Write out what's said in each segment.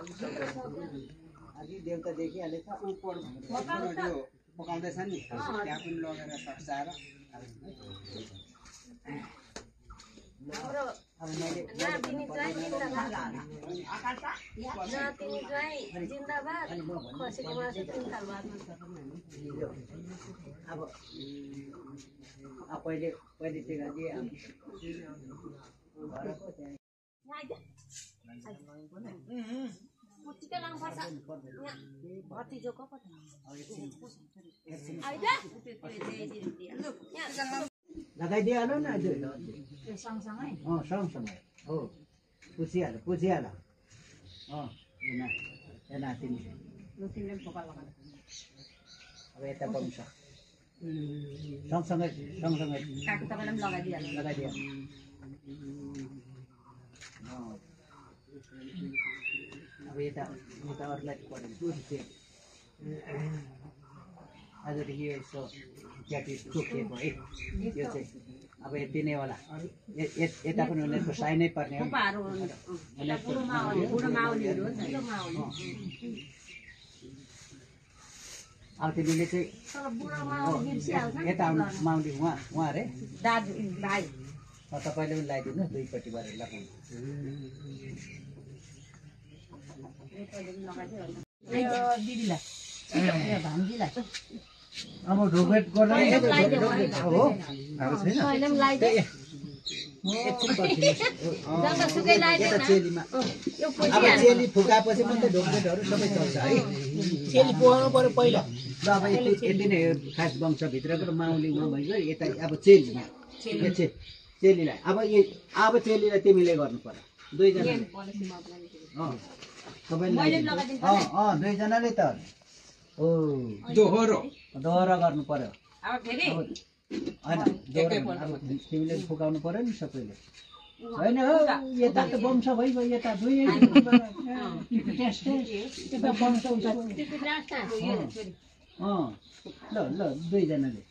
आदि देवता देखिहालेछ उपर पकाउँदैछ नि त्यहाँ पनि लगेर ससाएर अब मैले अब पहिले टिका दिए घरको चाहिँ लगाइदिइहाल्नु न सँगसँगै सँगसँगै हो पुछिहाल नातिनी अब यता बन्छ सँगसँगै लगाइदिइहाल्नु अब यता अरूलाई पढ्यो आजदेखि यसो ज्याकेट चोकिएको है यो चाहिँ अब यति नै होला यता पनि उनीहरूको साइनै पर्ने हो अब तिमीले चाहिँ यता आउनु माउली उहाँ अरे दाजु भाइ तपाईँले पनि लगाइदिनु दुईपट्टिबाट लगाउनु दिदीलाई भान्जीलाई अब ढोकेट गर्दा हो अब चेली फुकाएपछि मात्रै ढोकेटहरू सबै चल्छ है चेली पुगाउनु पर्यो पहिला र अब यति नै खास वंशभित्रको माउली उहाँ भइगयो यता अब चेलीलाई अब चेलीलाई तिमीले गर्नु पर्यो दुईजना दुईजनाले त हो दोहोरो गर्नु पर्यो होइन तिमीले फुकाउनु पर्यो नि सबैले होइन हो यता त वंश भइगयो यता दुई ल दुईजनाले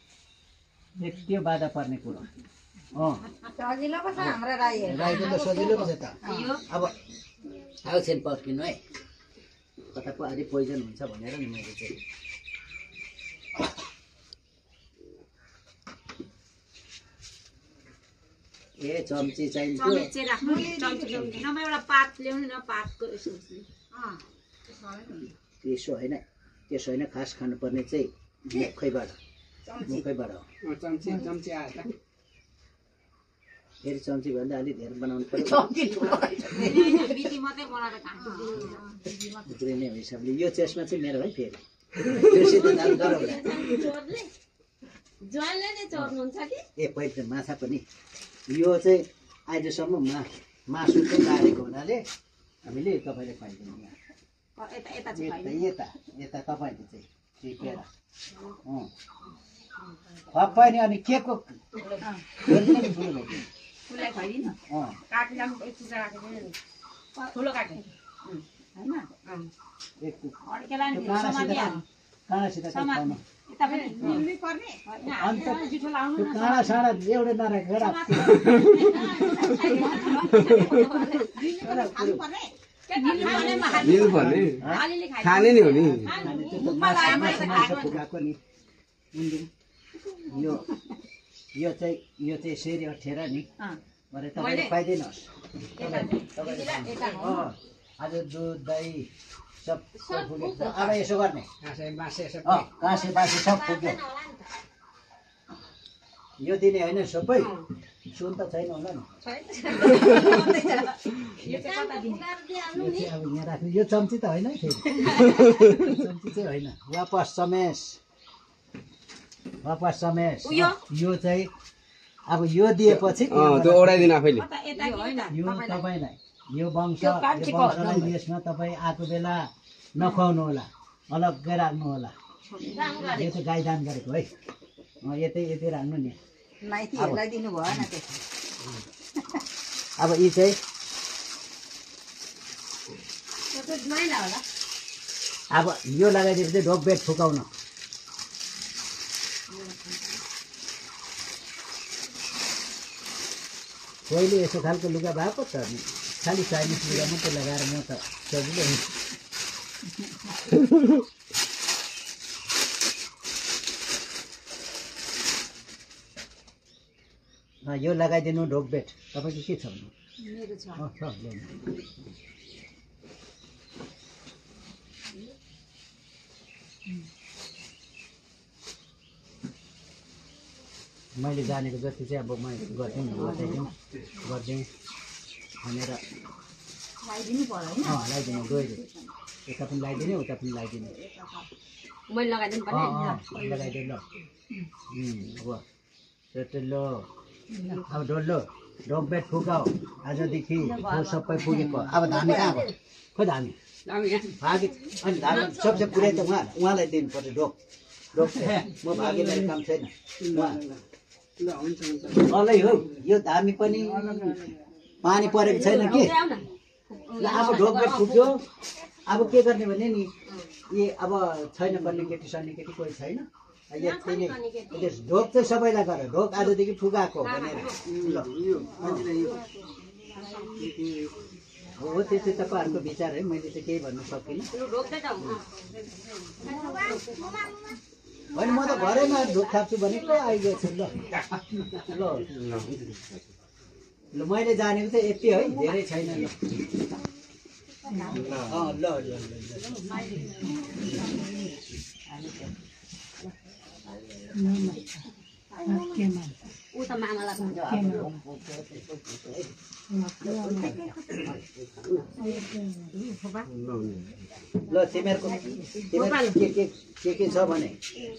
त्यो बाधा पर्ने कुरो राईको त सजिलो पो छ त अब एकछिन पर्खिनु है कता पो अलि पोइजन हुन्छ भनेर नि मैले चाहिँ ए चम्ची चाहिन्छ त्यसो होइन खास खानुपर्ने चाहिँ मुखैबाट फेरि चम्ची भन्दा अलिक धेरै बनाउनु पर्यो उत्रिने हिसाबले यो चेस्टमा चाहिँ मेरो है फेरि ए पहिले माछा पनि यो चाहिँ अहिलेसम्म मासु चाहिँ बारेको हुनाले हामीले तपाईँले पाइदिनु यता तपाईँले चाहिँ टिपेर सबै नि अनि के को काँडा साँडा एउटै नराखेर खाने नि हो नि यो चाहिँ सेरी अठेर नि भने तपाईँले पाइदिनुहोस् आज दुध दही सब पुग्यो अब यसो गर्ने काँसे बाँसे सब पुग्यो यो दिने होइन सबै सुन त छैन होला नि अब यहाँ राख्नु यो चम्ची त होइन फेरि चम्ची चाहिँ होइन वापस समेस यो चाहिँ अब यो दिएपछि यो तपाईँलाई यो वंशलाई यसमा तपाईँ आएको बेला नखुवाउनु होला अलग्गै राख्नु होला यो चाहिँ गाई दान गरेको है यतै राख्नु नि अब यी चाहिँ अब यो लगाइदिएपछि ढोकबेट फुकाउन पहिले यसो खालको लुगा भएको छ नि खाली चाइनिज लुगा मात्रै लगाएर म त सजिलो हुन्छ यो लगाइदिनु ढोकबेट तपाईँको के छ मेरो छ मैले जानेको जति चाहिँ अब मैले गरिदिउँ बताइदिउँ गरिदिउँ भनेर लगाइदिनु पर्यो हैन लगाइदिनु गयो यता पनि लगाइदिने उता पनि लगाइदिने मैले लगाइदिनु पर्ने लगाइदिनु ल अब ल अब डल्लो ढोकबेट फुकाऊ आजदेखि सबै पुगेको अब धामी कहाँ भयो खोइ धामी भागी अनि धामी सबसे पुरै त उहाँलाई दिनु पर्यो ढोक ढोक म भागीलाई काम छैन अलै हो यो धामी पनि पानी परेको छैन कि अब ढोकबेट फुक्यो अब के गर्ने भने नि ये अब छैन गर्ने केटी सन्ने केटी कोही छैन ढोक चाहिँ सबैलाई गर ढोक आजदेखि फुकाएको भनेर हो त्यो चाहिँ तपाईँहरूको विचार है मैले चाहिँ केही भन्नु सक्दिनँ होइन म त घरैमा ढोक थाप्छु भनेको आइगएको छु ल मैले जानेको चाहिँ यति है धेरै छैन ल ल तिमीहरूको के छ भने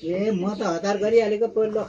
ए म त हतार गरिहालेको पहिलो